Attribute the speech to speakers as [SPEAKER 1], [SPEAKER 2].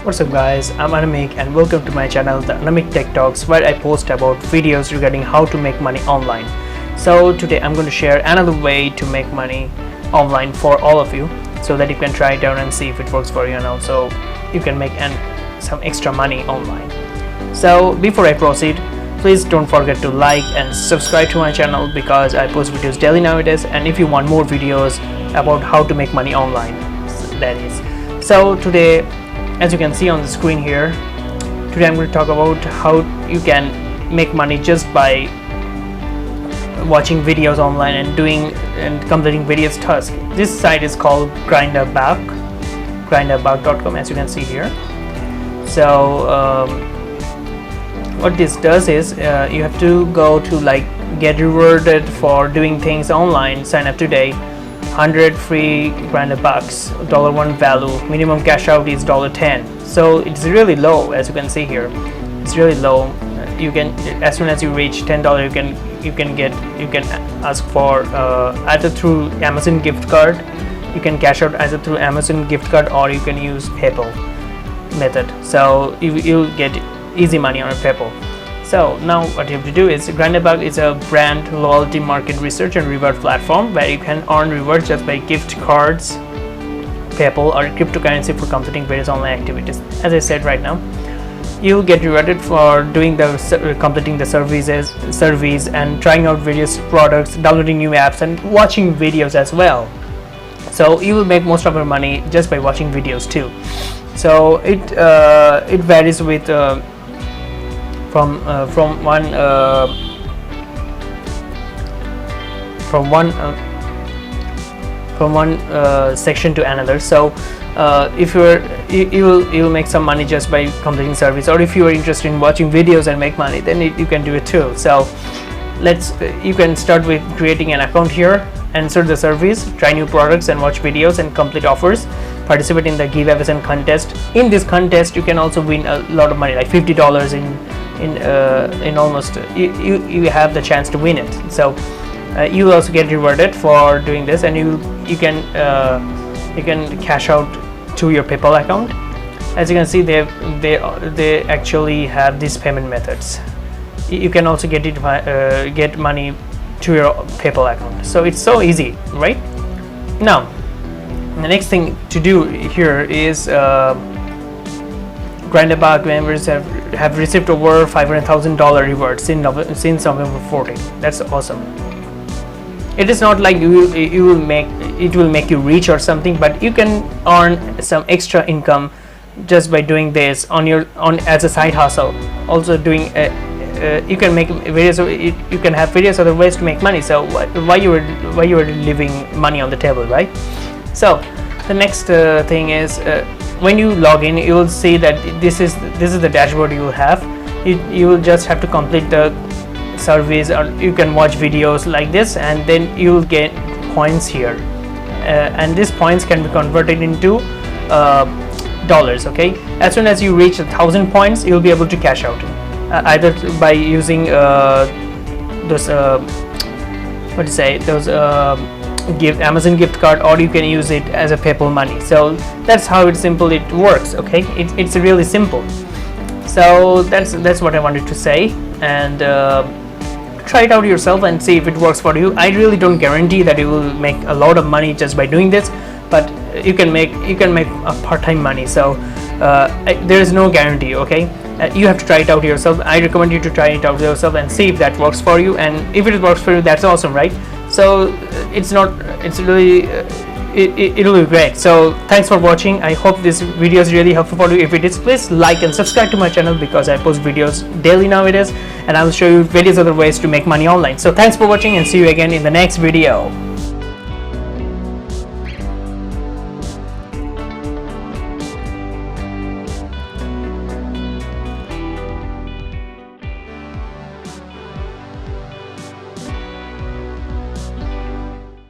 [SPEAKER 1] What's up guys, I'm Anamik and welcome to my channel the Anamik Tech Talks, where I post about videos regarding how to make money online. So today I'm going to share another way to make money online for all of you, so that you can try it out and see if it works for you, and also you can make some extra money online. So before I proceed, please don't forget to like and subscribe to my channel because I post videos daily nowadays, and if you want more videos about how to make money online, that is. So today, as you can see on the screen here, today I'm going to talk about how you can make money just by watching videos online and completing various tasks. This site is called grinderback.com, as you can see here. So what this does is you have to go to get rewarded for doing things online. Sign up today. 100 free Grinder bucks, $1 value, minimum cash out is $10. So it's really low, as you can see here. It's really low. You can, as soon as you reach $10, you can ask for either through Amazon gift card. You can cash out either through Amazon gift card, or you can use PayPal method. So you'll get easy money on PayPal. So now what you have to do is, Grinderback is a brand loyalty market research and reward platform where you can earn rewards just by gift cards, PayPal, or cryptocurrency for completing various online activities. As I said right now, you get rewarded for completing the surveys and trying out various products, downloading new apps, and watching videos as well. So you will make most of your money just by watching videos too. So it varies with from one section to another. So if you will make some money just by completing service, or if you are interested in watching videos and make money, then you can do it too. So you can start with creating an account here, answer the surveys, try new products, and watch videos and complete offers. Participate in the giveaways and contest. In this contest, you can also win a lot of money, like $50 in almost. You have the chance to win it. So you will also get rewarded for doing this, and you can cash out to your PayPal account. As you can see, they actually have these payment methods. You can also get money to your PayPal account. So it's so easy, right? Now, the next thing to do here is Grinderback members have received over $500,000 rewards since November 14. That's awesome. It is not like it will make you rich or something, but you can earn some extra income just by doing this as a side hustle. Also doing you can have various other ways to make money. So why you are leaving money on the table, right? So the next thing is, when you log in, you will see that this is the dashboard you will have. You will just have to complete the surveys, or you can watch videos like this, and then you will get points here, and these points can be converted into dollars. Okay, as soon as you reach 1,000 points, you'll be able to cash out, either by using those Amazon gift card, or you can use it as a PayPal money. So that's how it works. Okay, it's really simple. So that's what I wanted to say, and try it out yourself and see if it works for you. I really don't guarantee that you will make a lot of money just by doing this, but you can make a part-time money. So there is no guarantee. Okay, you have to try it out yourself. I recommend you to try it out yourself and see if that works for you, and if it works for you, that's awesome, right? So it'll be great. So thanks for watching. I hope this video is really helpful for you. If it is, please like and subscribe to my channel because I post videos daily nowadays, and I will show you various other ways to make money online. So thanks for watching, and see you again in the next video.